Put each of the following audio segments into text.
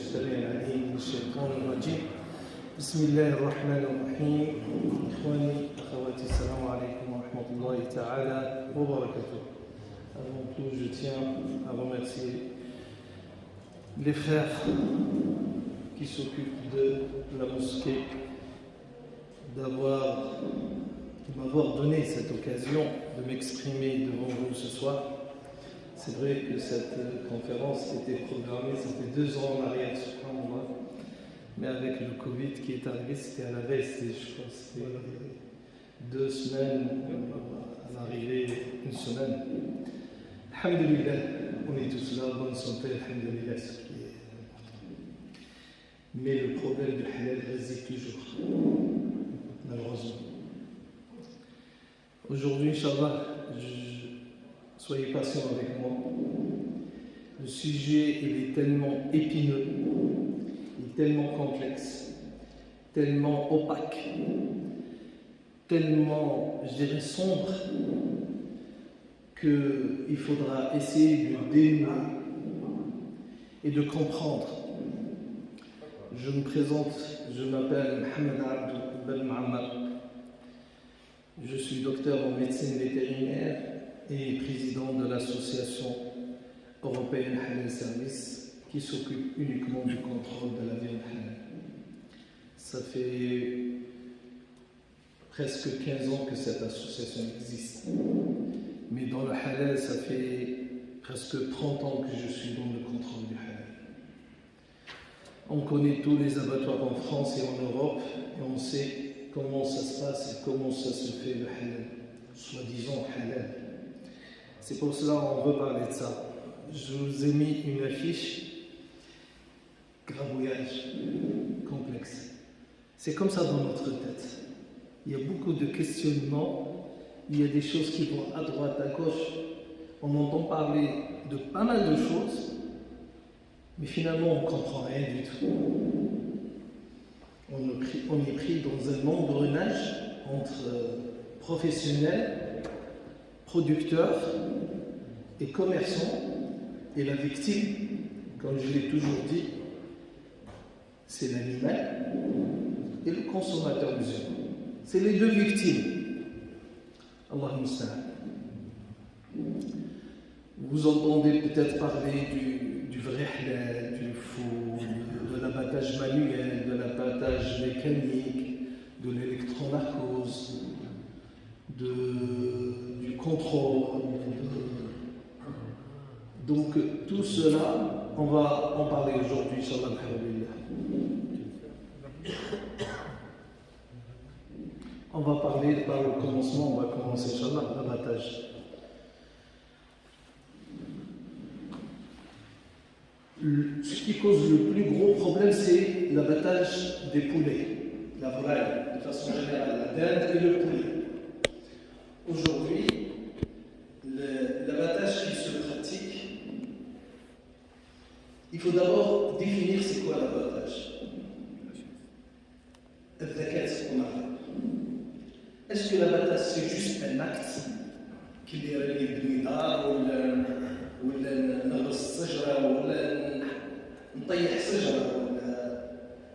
السميع العليم من الشيطان الرجيم. بسم الله الرحمن الرحيم. إخواني أخواتي السلام عليكم ورحمة الله تعالى وبركاته. Avant tout, je tiens à remercier les frères qui s'occupent de la mosquée de m'avoir donné cette occasion de m'exprimer devant vous ce soir. C'est vrai que cette conférence était programmée, ça fait 2 ans en arrière, subhanallah, mais avec le Covid qui est arrivé, c'était à la veille, je crois que c'était 2 semaines, à l'arrivée, 1 semaine. Alhamdulillah, on est tous là, bonne santé, alhamdulillah, ce qui est important. Mais le problème du halal résiste toujours, malheureusement. Aujourd'hui, Inch'Allah, soyez patients avec moi. Le sujet, il est tellement épineux, il est tellement complexe, tellement opaque, tellement, je dirais, sombre, qu'il faudra essayer de dénouer et de comprendre. Je me présente, je m'appelle Mohamed Abdou Ben Ma'ammar. Je suis docteur en médecine vétérinaire et président de l'association européenne Halal Service qui s'occupe uniquement du contrôle de la viande halal. Ça fait presque 15 ans que cette association existe. Mais dans le halal, ça fait presque 30 ans que je suis dans le contrôle du halal. On connaît tous les abattoirs en France et en Europe et on sait comment ça se passe et comment ça se fait le halal, soi-disant halal. C'est pour cela qu'on veut parler de ça. Je vous ai mis une affiche, grabouillage, complexe. C'est comme ça dans notre tête. Il y a beaucoup de questionnements, il y a des choses qui vont à droite, à gauche. On entend parler de pas mal de choses, mais finalement on ne comprend rien du tout. On est pris dans un engrenage entre professionnels, producteurs et commerçants, et la victime, comme je l'ai toujours dit, c'est l'animal et le consommateur musulman. C'est les 2 victimes. Allah musta'an. Vous entendez peut-être parler du vrai halal, du faux, de l'abattage manuel, de l'abattage mécanique, de l'électronarcose, du contrôle. Donc tout cela, on va en parler aujourd'hui, Inch'Allah. On va parler par le commencement, on va commencer, Inch'Allah, l'abattage. Ce qui cause le plus gros problème, c'est l'abattage des poulets, la volaille, de façon générale, la dinde et le poulet. Aujourd'hui, l'abattage qui se pratique, il faut d'abord définir c'est quoi l'abattage. C'est ce qu'on a. Est-ce que l'abattage c'est juste un acte qui est relié de l'idar ou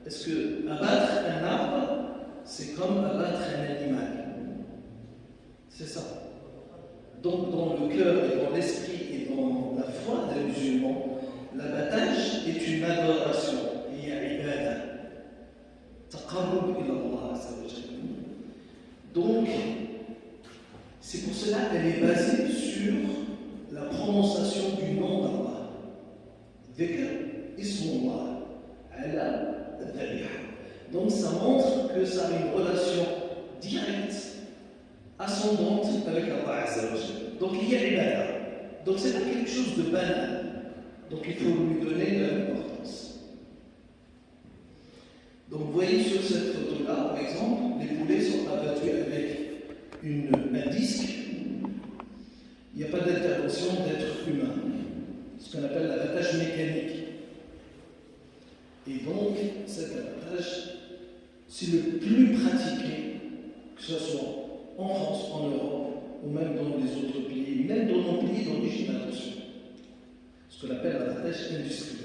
est-ce que abattre un arbre, c'est comme abattre un animal? C'est ça. Donc dans le cœur et dans l'esprit et dans la foi des musulmans, l'abattage est une adoration, il y a ibada, taqarrub ila Allah azza wa jalla. Donc c'est pour cela qu'elle est basée sur la prononciation du nom d'Allah. Dhikr ismullah ala al-dhabiha. Donc ça montre que ça a une relation directe, ascendante avec Allah azza wa jalla. Donc il y a ibada. Donc c'est pas quelque chose de banal. Donc il faut lui donner de l'importance. Donc vous voyez sur cette photo-là, par exemple, les poulets sont abattus avec un disque. Il n'y a pas d'intervention d'être humain. Ce qu'on appelle l'abattage mécanique. Et donc, cet abattage, c'est le plus pratiqué, que ce soit en France, en Europe, ou même dans les autres pays, même dans nos pays d'origine, attention. Ce qu'on appelle l'abattage industriel.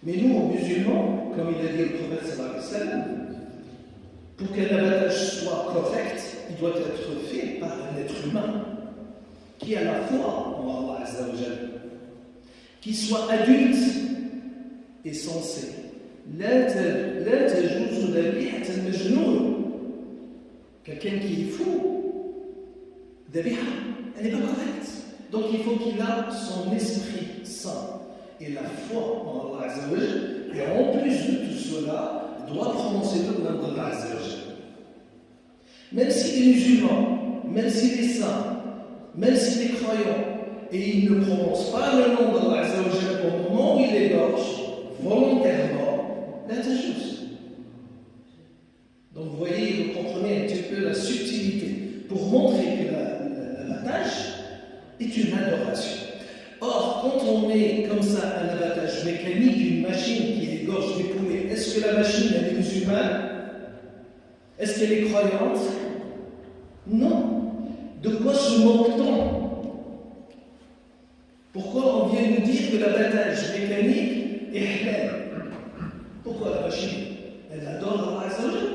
Mais nous, musulmans, comme il a dit le prophète sallallahu alayhi wa sallam, pour qu'un abattage soit correct, il doit être fait par un être humain qui a la foi en Allah Azza wa Jalla, qui soit adulte et sensé. Quelqu'un qui est fou, elle n'est pas correcte. Donc il faut qu'il ait son esprit sain et la foi en Allah Azza wa Jalla. Et en plus de tout cela, il doit prononcer le nom d'Allah Azza wa Jalla. Même s'il est musulman, même s'il est saint, même s'il est croyant, et il ne prononce pas le nom d'Allah Azza wa Jalla au moment où il égorge, volontairement, là c'est juste. Donc vous voyez, vous comprenez un petit peu la subtilité pour montrer que l'abattage est une adoration. Or, quand on met comme ça un abattage mécanique, une machine qui égorge des poulets, est-ce que la machine elle est musulmane? Est-ce qu'elle est croyante? Non. De quoi se moque-t-on? Pourquoi on vient nous dire que l'abattage mécanique est halal? Pourquoi la machine? Elle adore Allah Azza wa Jalla.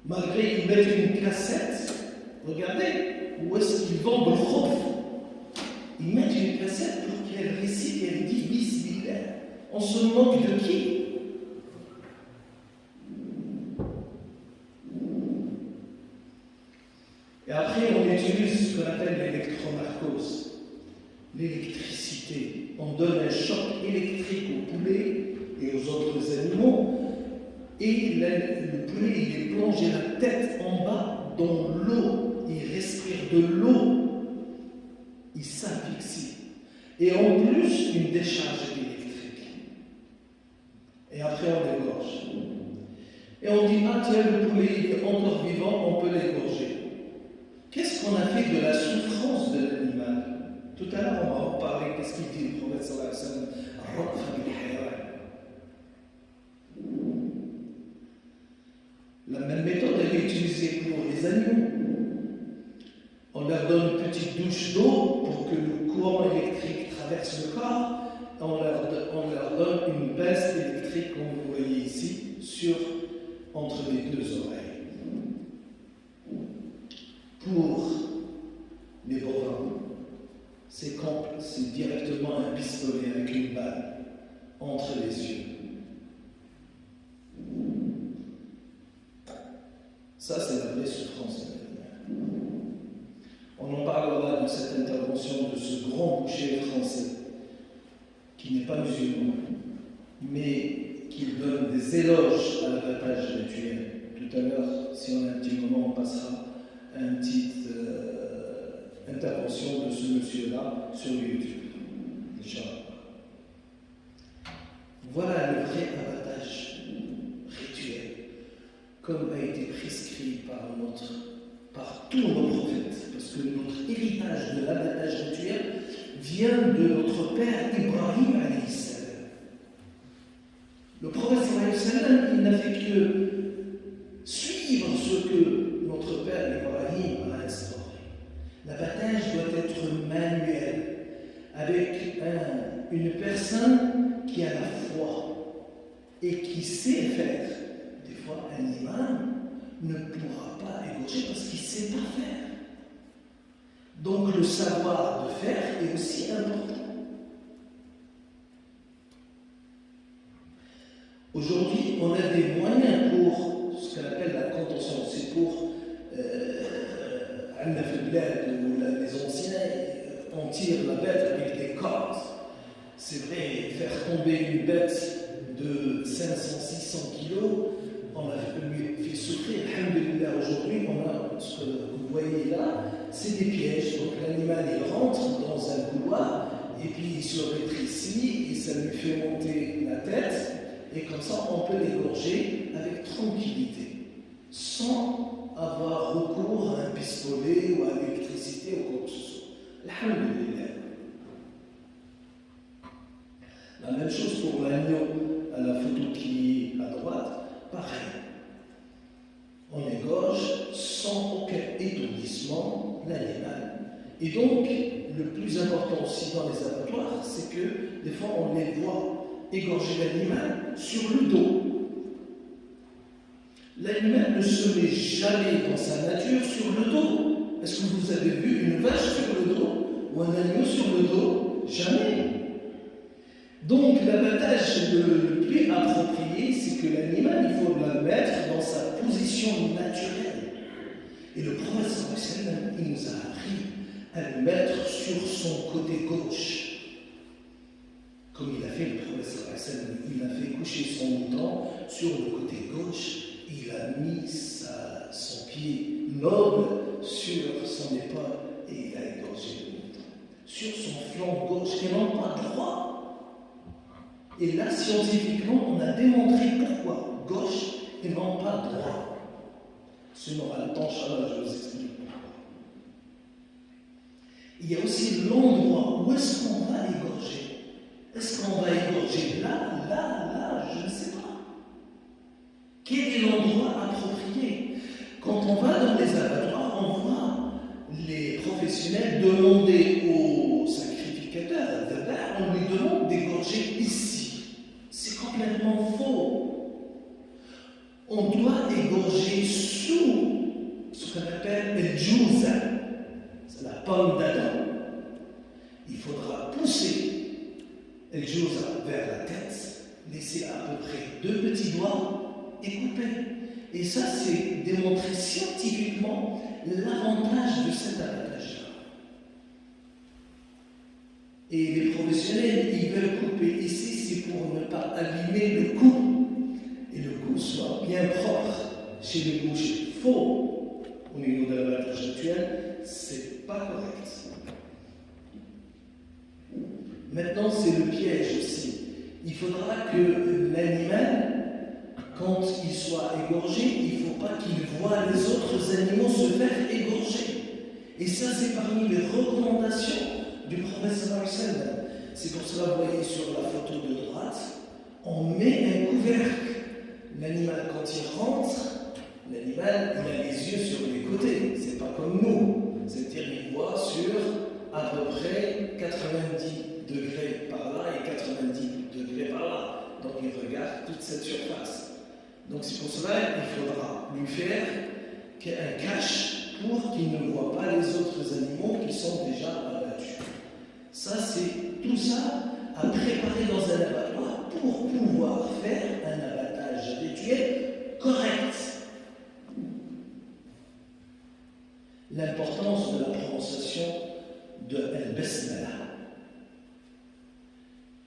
Malgré qu'ils mettent une cassette, regardez, où est-ce qu'ils vendent le khouf? Ils mettent une cassette pour qu'elle récite et elle dit Bismillah. On se moque de qui? Et après, on utilise ce qu'on appelle l'électromarcose, l'électricité. On donne un choc électrique aux poulets et aux autres animaux, et le poulet il est plongé la tête en bas dans l'eau, il respire de l'eau, il s'asphyxie. Et en plus, une décharge électrique. Et après, on l'égorge. Et on dit, ah tiens, le poulet il est encore vivant, on peut l'égorger. Qu'est-ce qu'on a fait de la souffrance de l'animal? Tout à l'heure, on va en parler. Qu'est-ce qu'il dit le prophète sallallahu alayhi wa sallam? La même méthode elle est utilisée pour les animaux. On leur donne une petite douche d'eau pour que le courant électrique traverse le corps. On leur donne une baisse électrique, comme vous voyez ici, entre les deux oreilles. Pour les bovins, c'est directement un pistolet avec une balle entre les yeux. Ça, c'est la vraie souffrance de l'animal. On en parlera de cette intervention de ce grand boucher français qui n'est pas musulman, mais qui donne des éloges à l'abattage rituel. Tout à l'heure, si on a un petit moment, on passera à une petite intervention de ce monsieur-là sur YouTube. Inch'Allah. Voilà le vrai abattage rituel, comme a été prescrit par tous nos prophètes, parce que notre héritage de l'abattage rituel vient de notre père Ibrahim alayhi salam. Le prophète sallallahu alayhi wa sallam, il n'a fait que suivre ce que notre père Ibrahim a instauré. L'abattage doit être manuel, avec une personne qui a la foi et qui sait faire. Des fois, un imam ne pourra pas égorger parce qu'il ne sait pas faire. Donc le savoir de faire est aussi important. Aujourd'hui, on a des moyens pour ce qu'on appelle la contention. C'est pour les anciens, on tire la bête avec des cordes. C'est vrai, faire tomber une bête de 500-600 kilos, on lui fait souffrir. Alhamdulillah, aujourd'hui, on a ce que vous voyez là, c'est des pièges. Donc l'animal il rentre dans un couloir et puis il se rétrécit et ça lui fait monter la tête. Et comme ça, on peut l'égorger avec tranquillité, sans avoir recours à un pistolet ou à l'électricité ou quoi que ce soit. Alhamdulillah. La même chose pour l'agneau à la photo qui est à droite, pareil. On égorge sans aucun étourdissement l'animal. Et donc, le plus important aussi dans les abattoirs, c'est que des fois on les voit égorger l'animal sur le dos. L'animal ne se met jamais dans sa nature sur le dos. Est-ce que vous avez vu une vache sur le dos ou un agneau sur le dos? Jamais. Donc l'abattage le plus approprié, c'est que l'animal, il faut le mettre dans sa position naturelle. Et le prophète sallam, il nous a appris à le mettre sur son côté gauche. Comme il a fait le prophète sallam, il a fait coucher son mouton sur le côté gauche. Il a mis son pied noble sur son épaule et il a égorgé le mouton. Sur son flanc gauche et non pas droit. Et là, scientifiquement, on a démontré pourquoi gauche et non pas droit. Si on aura le temps, Inch'Allah, je vous explique pourquoi. Il y a aussi l'endroit où est-ce qu'on va égorger. Est-ce qu'on va égorger là, je ne sais pas. Quel est l'endroit approprié? Quand on va dans les abattoirs, on voit les professionnels demander au sacrificateur, on lui demande d'égorger ici. C'est complètement faux. On doit égorger sous ce qu'on appelle le djouza, c'est la pomme d'Adam. Il faudra pousser le djouza vers la tête, laisser à peu près 2 petits doigts et couper. Et ça, c'est démontré scientifiquement l'avantage de cet abattage-là. Et les professionnels, ils veulent couper ici, c'est pour ne pas abîmer le cou. Et le cou soit bien propre chez les bouchers. Faux au niveau de l'abattage actuel, c'est pas correct. Maintenant, c'est le piège aussi. Il faudra que l'animal, quand il soit égorgé, il ne faut pas qu'il voie les autres animaux se faire égorger. Et ça, c'est parmi les recommandations du prophète sallallahu alayhi wa sallam. C'est pour cela, vous voyez sur la photo de droite, on met un couvercle. L'animal, quand il rentre, l'animal, il a les yeux sur les côtés. C'est pas comme nous. C'est-à-dire qu'il voit sur à peu près 90 degrés par là et 90 degrés par là. Donc il regarde toute cette surface. Donc c'est pour cela qu'il faudra lui faire un cache pour qu'il ne voit pas les autres animaux qui sont déjà abattus. Ça, c'est tout ça à préparer dans un abattoir pour pouvoir faire un abattage rituel correct. L'importance de la prononciation de al-Basmala.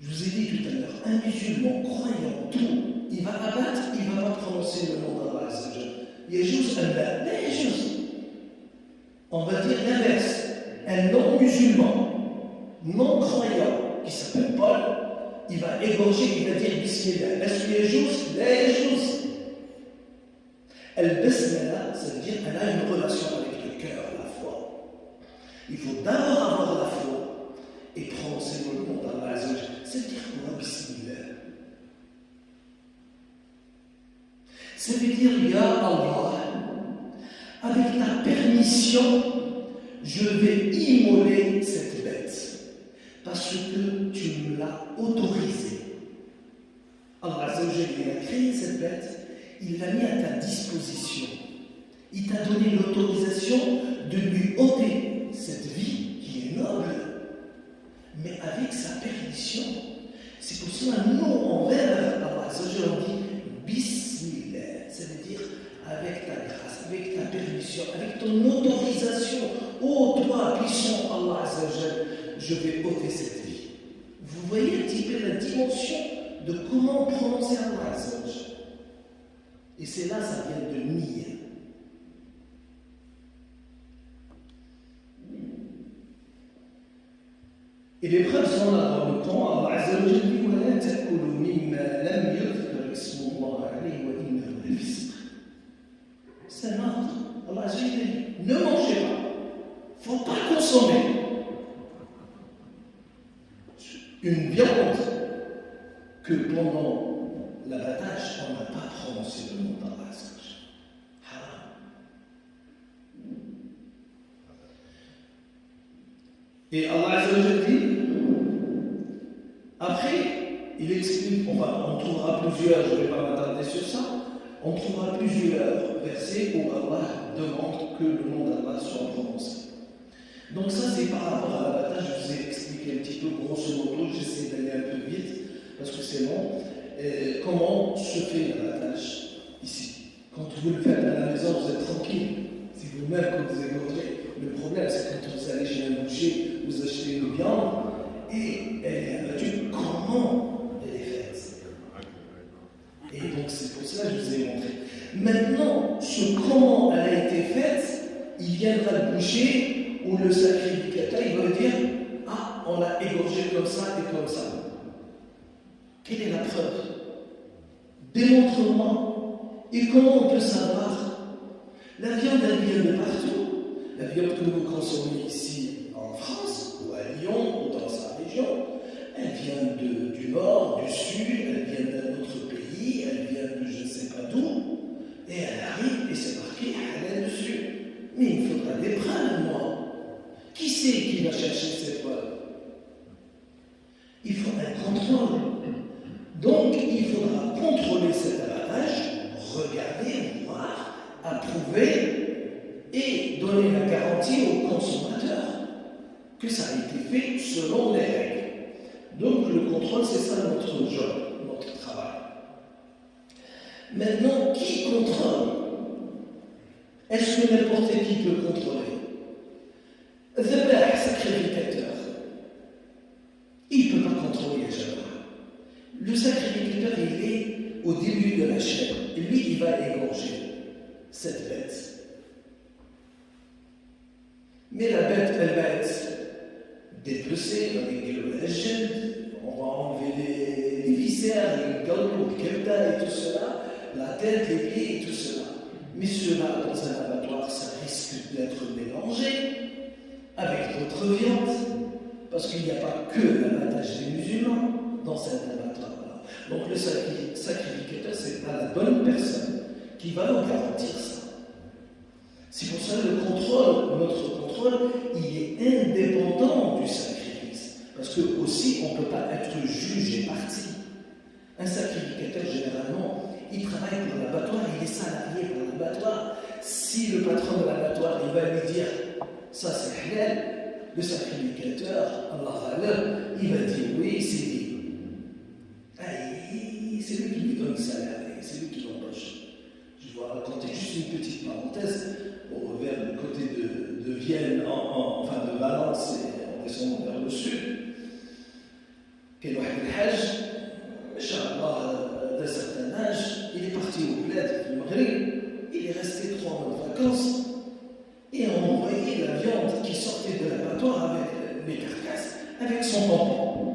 Je vous ai dit tout à l'heure, un musulman croyant tout, il va abattre, il ne va pas prononcer le nom d'Allah Azza wa Jalla. Il y a juste Allah, il y a juste. On va dire l'inverse. Un non-musulman, non-croyant, qui s'appelle Paul, il va égorger, il va dire Bismillah. Est-ce qu'il y a juste? Là, il y a juste. Al-Basmala, ça veut dire qu'elle a une relation avec le cœur, la foi. Il faut d'abord avoir la foi et prononcer le nom d'Allah Azza wa Jalla. Ça veut dire quoi, Bismillah? Ça veut dire, Ya Allah, avec ta permission, je vais immoler cette bête parce que tu me l'as autorisé. Allah Azza wa Jalla, il a créé cette bête, il l'a mis à ta disposition. Il t'a donné l'autorisation de lui ôter cette vie qui est noble, mais avec sa permission. C'est pour cela, nous, envers Allah Azza wa Jalla, on dit Bismillah, ça veut dire avec ta grâce, avec ta permission, avec ton autorisation. Oh, toi, puissant Allah Azza wa Jalla, je vais ôter cette vie. Vous voyez un petit peu la dimension de comment prononcer Allah Azza wa Jalla. Et c'est là, ça vient de nier. Et les preuves sont là dans le Coran. Allah Azza wa Jalla dit وَلَا تَأْكُلُوا مِمَّا لَمْ يُذْكَرْ اسْمُ اللَّهِ عَلَيْهِ وَإِنَّهُ لَفِسْقٌ. C'est un ordre. Allah Azza wa Jalla dit ne mangez pas. Il ne faut pas consommer une viande que pendant l'abattage, on n'a pas prononcé le nom d'Allah Azza wa Jalla. Haram. Et Allah Azza wa Jalla dit après, il explique, enfin, on trouvera plusieurs, je ne vais pas m'attarder sur ça, on trouvera plusieurs versets où Allah demande que le nom d'Allah soit prononcé. Donc ça, c'est par rapport à l'abattage, je vous ai expliqué un petit peu, grosso modo, j'essaie d'aller un peu vite, parce que c'est long. Comment se fait l'abattage ici? Quand vous le faites à la maison, vous êtes tranquille. C'est vous-même que vous égorgez. Le problème, c'est quand vous allez chez un boucher, vous achetez une viande, et elle est abattue. Comment elle est faite? Et donc c'est pour cela que je vous ai montré. Maintenant, ce comment elle a été faite, il viendra le boucher, ou le sacrificateur, il va dire, ah, on l'a égorgé comme ça et comme ça. Quelle est la preuve? Démontre-moi. Et comment on peut savoir? La viande, elle vient de partout. La viande que vous consommez ici en France, ou à Lyon, ou dans sa région, elle vient du nord, du sud, elle vient d'un autre pays, elle vient de je ne sais pas d'où, et elle arrive et c'est marqué halal dessus. Mais il faudra des preuves, moi. Qui c'est qui va chercher ces preuves? Il faut un contrôle. Donc, il faudra contrôler cet abattage, regarder, voir, approuver et donner la garantie aux consommateurs que ça a été fait selon les règles. Donc, le contrôle, c'est ça notre job, notre travail. Maintenant, qui contrôle? Est-ce que n'importe qui peut contrôler? Le sacrificateur, il ne peut pas contrôler les gens. Le sacrificateur, il est au début de la chaîne. Et lui, il va égorger cette bête. Mais la bête, elle va être dépecée avec des logènes. On va enlever les viscères, les galop, le kebda et tout cela, la tête, les pieds et tout cela. Mais cela, dans un abattoir, ça risque d'être mélangé avec d'autres viandes, parce qu'il n'y a pas que l'abattage des musulmans dans cet abattoir-là. Donc le sacrificateur, ce n'est pas la bonne personne qui va nous garantir ça. C'est pour ça que le contrôle, notre contrôle, il est indépendant du sacrifice. Parce que aussi, on ne peut pas être juge et parti. Un sacrificateur, généralement, il travaille pour l'abattoir, il est salarié pour l'abattoir. Si le patron de l'abattoir, il va lui dire ça c'est halal, le sacrificateur, Allah, il va dire oui, c'est dit. C'est lui qui lui donne le salaire, c'est lui qui l'embauche. Je vais raconter juste une petite parenthèse vers le côté de Vienne, enfin de Valence, et en descendant vers le sud. Quel Hajj, d'un certain âge, il est parti au bled du Maghreb, il est resté 3 mois de vacances, et on envoyait la viande qui sortait de l'abattoir avec les carcasses, avec son tampon.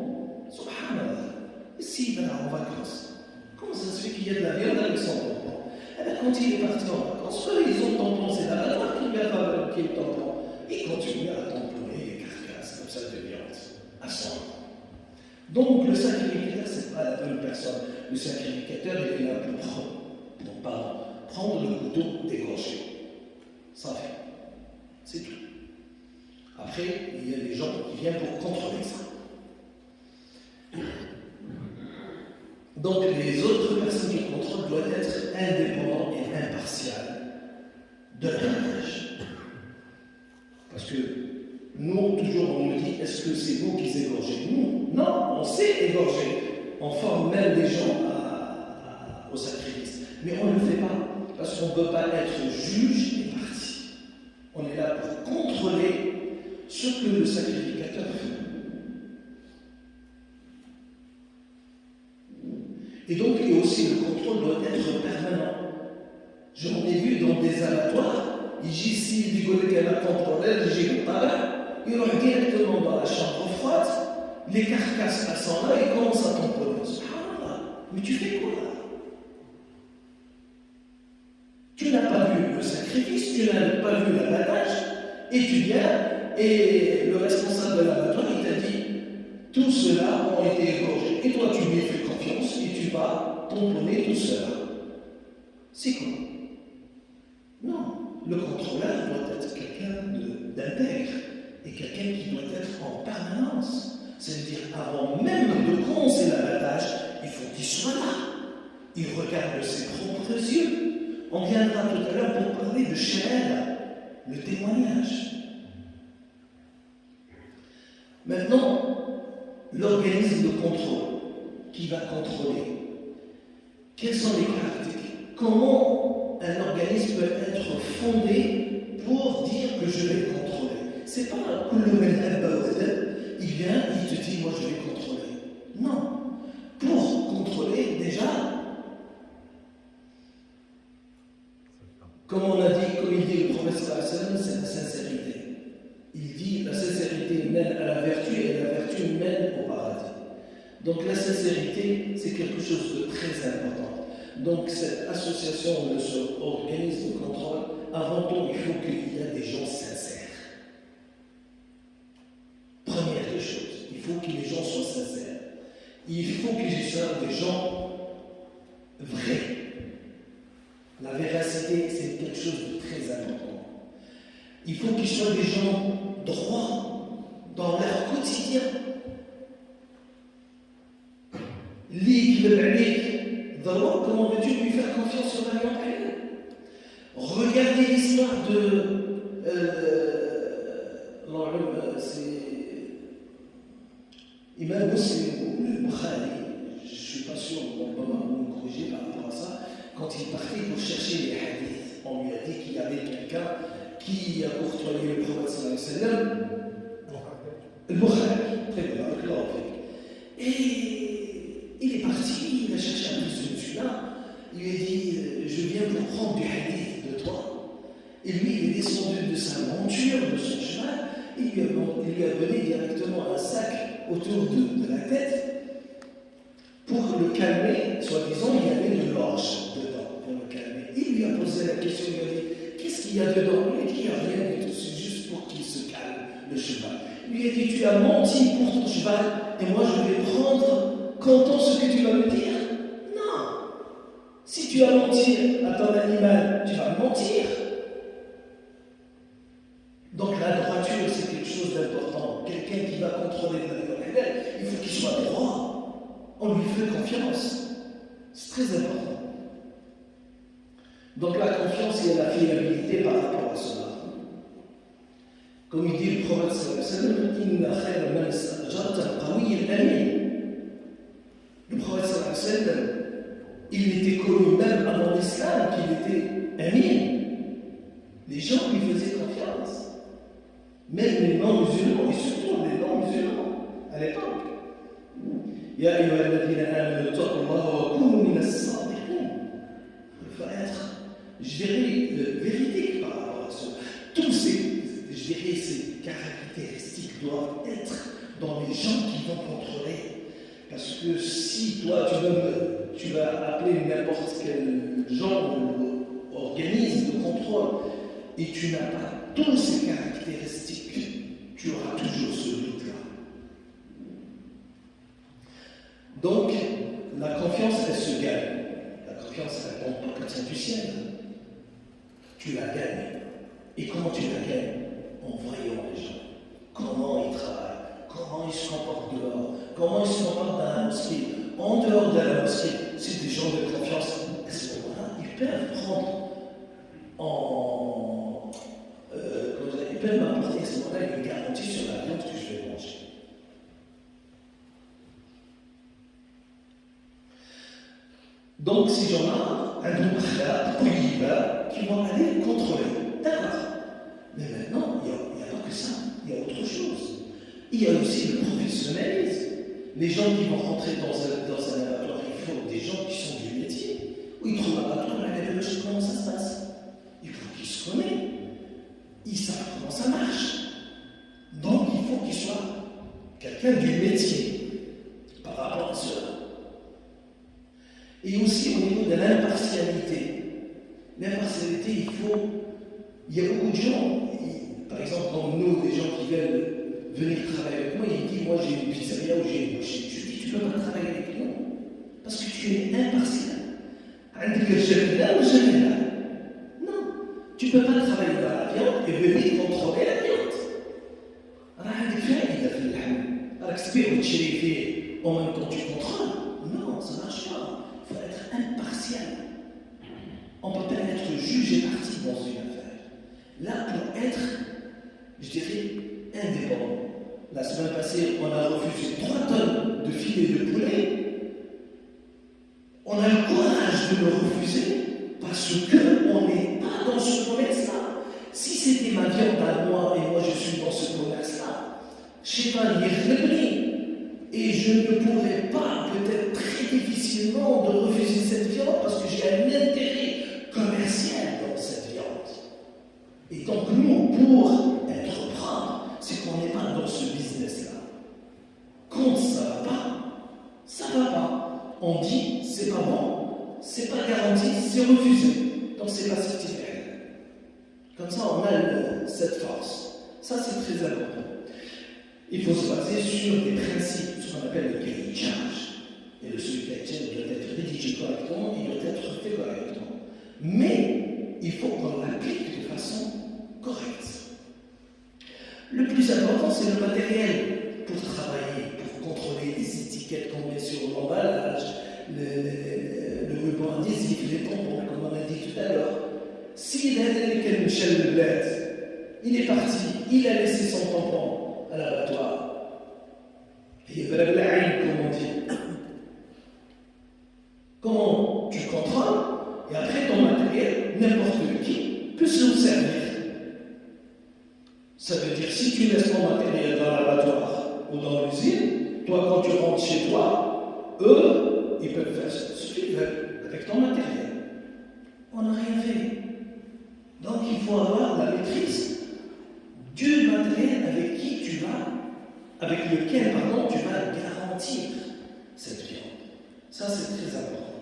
Subhanallah. S'il va en vacances, comment ça se fait qu'il y a de la viande avec son tampon? Eh bien, quand il est parti en vacances, eux, ils ont tampon, c'est l'abattoir qui lui a fabriqué le tampon. Il continue à tamponner les carcasses comme ça de viande, à son temps. Donc, le sacrificateur, ce n'est pas la bonne personne. Le sacrificateur, il est là pour prendre le couteau, dégorger. Ça fait. C'est tout. Après, il y a des gens qui viennent pour contrôler ça. Donc, les autres personnes qui contrôlent doivent être indépendants et impartiales de l'abattage. Parce que nous, toujours, on nous dit, est-ce que c'est vous qui égorgez? Nous, non, on sait égorger. On forme même des gens au sacrifice. Mais on ne le fait pas, parce qu'on ne peut pas être juge et parti. On est là pour contrôler ce que le sacrificateur fait. Et donc, et aussi, le contrôle doit être permanent. J'en ai vu dans des abattoirs, يجي السيد يقول لك انا كونترولير يجي بالطبع يروح directement dans la chambre froide, les carcasses elles sont là et commence à tamponner. Subhanallah, mais tu fais quoi là? Tu n'as pas vu le sacrifice, tu n'as pas vu l'abattage, et tu viens, et le responsable de l'abattoir il t'a dit tout cela ont été égorgés. Et toi tu lui fais confiance et tu vas tamponner tout cela. C'est quoi? Non. Le contrôleur doit être quelqu'un d'intègre et quelqu'un qui doit être en permanence. C'est-à-dire, avant même de commencer l'abattage, il regarde de ses propres yeux. On viendra tout à l'heure pour parler de shahada, le témoignage. Maintenant, l'organisme de contrôle qui va contrôler. Quelles sont les caractéristiques? Comment un organisme peut être fondé pour dire que je vais contrôler? C'est pas un coup de il vient, il te dit, moi je vais contrôler. Non. Pour contrôler, déjà, comme on a dit, comme il dit le professeur Hassan, c'est la sincérité. Il dit la sincérité mène à la vertu et la vertu mène au paradis. Donc la sincérité, c'est quelque chose de très important. Donc cette association de ce organisme de contrôle, avant tout, il faut qu'il y ait des gens sincères. Première des choses, il faut que les gens soient sincères. Il faut qu'ils soient des gens vrais. La véracité, c'est quelque chose de très important. Il faut qu'ils soient des gens droits dans leur quotidien. Comment veux-tu lui faire confiance sur la vie? Regardez l'histoire de c'est Imam Muslim ou Bukhari, je ne suis pas sûr, on va me corriger par rapport à ça, quand il partait pour chercher les hadiths, on lui a dit qu'il y avait quelqu'un qui a courtoyé le prophète sallallahu alayhi wa sallam, le Bukhari, très bien, avec l'enfant. Et il est parti, il a cherché un peu ce monsieur-là, il lui a dit, je viens pour prendre du hadith de toi. Et lui, il est descendu de sa monture, de son cheval, il lui a donné directement un sac autour de la tête pour le calmer. Soi-disant, il y avait de l'orge dedans pour le calmer. Il lui a posé la question, il lui a dit, qu'est-ce qu'il y a dedans? Il lui a dit, il n'y a rien du tout, c'est juste pour qu'il se calme, le cheval. Il lui a dit, tu as menti pour ton cheval, et moi je vais prendre comptant ce que tu vas me dire. Non. Si tu as menti à ton animal, tu vas mentir. Donc la droiture, c'est quelque chose d'important. Quelqu'un qui va contrôler la vie réelle, il faut qu'il soit droit. On lui fait confiance. C'est très important. Donc la confiance et la fiabilité par rapport à cela. Comme il dit le prophète sallallahu alayhi wa sallam, le prophète sallallahu alayhi wa sallam, il était connu même avant l'islam qu'il était amin. Les gens lui faisaient confiance. Même les non-musulmans, et surtout les non-musulmans, à l'époque. Ya ayyuha alladhina amanu ittaqullaha wa kunu min as-sadiqin. Il faut être, je dirais, véridique par rapport à ça. Tous ces caractéristiques doivent être dans les gens qui vont contrôler. Parce que si toi, tu vas appeler n'importe quel genre d'organisme de contrôle, et tu n'as pas toutes ces caractéristiques, tu auras toujours ce doute-là. Donc, la confiance, elle se gagne. La confiance, elle ne tombe pas comme ça du ciel. Tu la gagnes. Et comment tu la gagnes? En voyant les gens. Comment ils travaillent, comment ils se comportent dehors, comment ils se comportent dans la mosquée. En dehors de la mosquée, c'est des gens de confiance. À ce moment-là, ils peuvent prendre ils peuvent m'apporter à ce moment-là une garantie sur la viande que je vais manger. Donc, ces gens-là, un groupe qui vont aller contrôler. D'accord. Mais maintenant, il n'y a pas que ça, il y a autre chose. Il y a aussi le professionnalisme. Les gens qui vont rentrer dans un laboratoire, il faut des gens qui sont du métier. Ou ils trouvent un laboratoire, comment ça se passe? Il faut qu'ils se connaissent. Ils savent comment ça marche. Donc, il faut qu'il soit quelqu'un du métier par rapport à cela. Et aussi au niveau de l'impartialité. L'impartialité, il y a beaucoup de gens, par exemple, comme nous, des gens qui veulent venir travailler avec moi, ils disent, moi j'ai une pizzeria ou j'ai une boucherie. Je dis, tu ne peux pas travailler avec nous, parce que tu es impartial. Avec le chef là ou chef là. Non, tu ne peux pas travailler dans la viande et venir contrôler la viande. Alors que tu peux utiliser en même temps tu contrôles. Non, ça ne marche pas. Il faut être impartial. On ne peut pas être juge et parti dans une affaire. Là, pour être, je dirais, indépendant. La semaine passée, on a refusé 3 tonnes de filets de poulet. On a le courage de le refuser parce qu'on n'est pas dans ce commerce-là. Si c'était ma viande à moi et moi je suis dans ce commerce-là, je ne sais pas lire le prix. Et je ne pourrais pas, peut-être très difficilement, de refuser cette viande parce que j'ai un intérêt commercial dans cette viande. Et donc nous, pour être propre, c'est qu'on n'est pas dans ce business-là. Quand ça ne va pas, ça ne va pas. On dit, c'est pas bon, c'est pas garanti, c'est refusé. Donc c'est pas certifié. Comme ça, on a cette force. Ça, c'est très important. Il faut se baser sur des principes, ce qu'on appelle le cahier de charge. Et le suivi d'actuel doit être rédigé correctement, il doit être fait correctement. Mais il faut qu'on l'applique de façon correcte. Le plus important, c'est le matériel pour travailler, pour contrôler les étiquettes qu'on met sur l'emballage, le ruban adhésif, les tampons, comme on a dit tout à l'heure. S'il a été Michel Lebled, il est parti, il a laissé son tampon à l'abattoir. Et comme on dit. Comment tu contrôles et après ton matériel, n'importe qui peut se servir. Ça veut dire si tu laisses ton matériel dans l'abattoir ou dans l'usine, toi quand tu rentres chez toi, eux, ils peuvent faire ce qu'ils veulent avec ton matériel. On n'a rien fait. Donc il faut avoir la maîtrise du matériel avec lequel tu vas garantir cette viande. Ça c'est très important.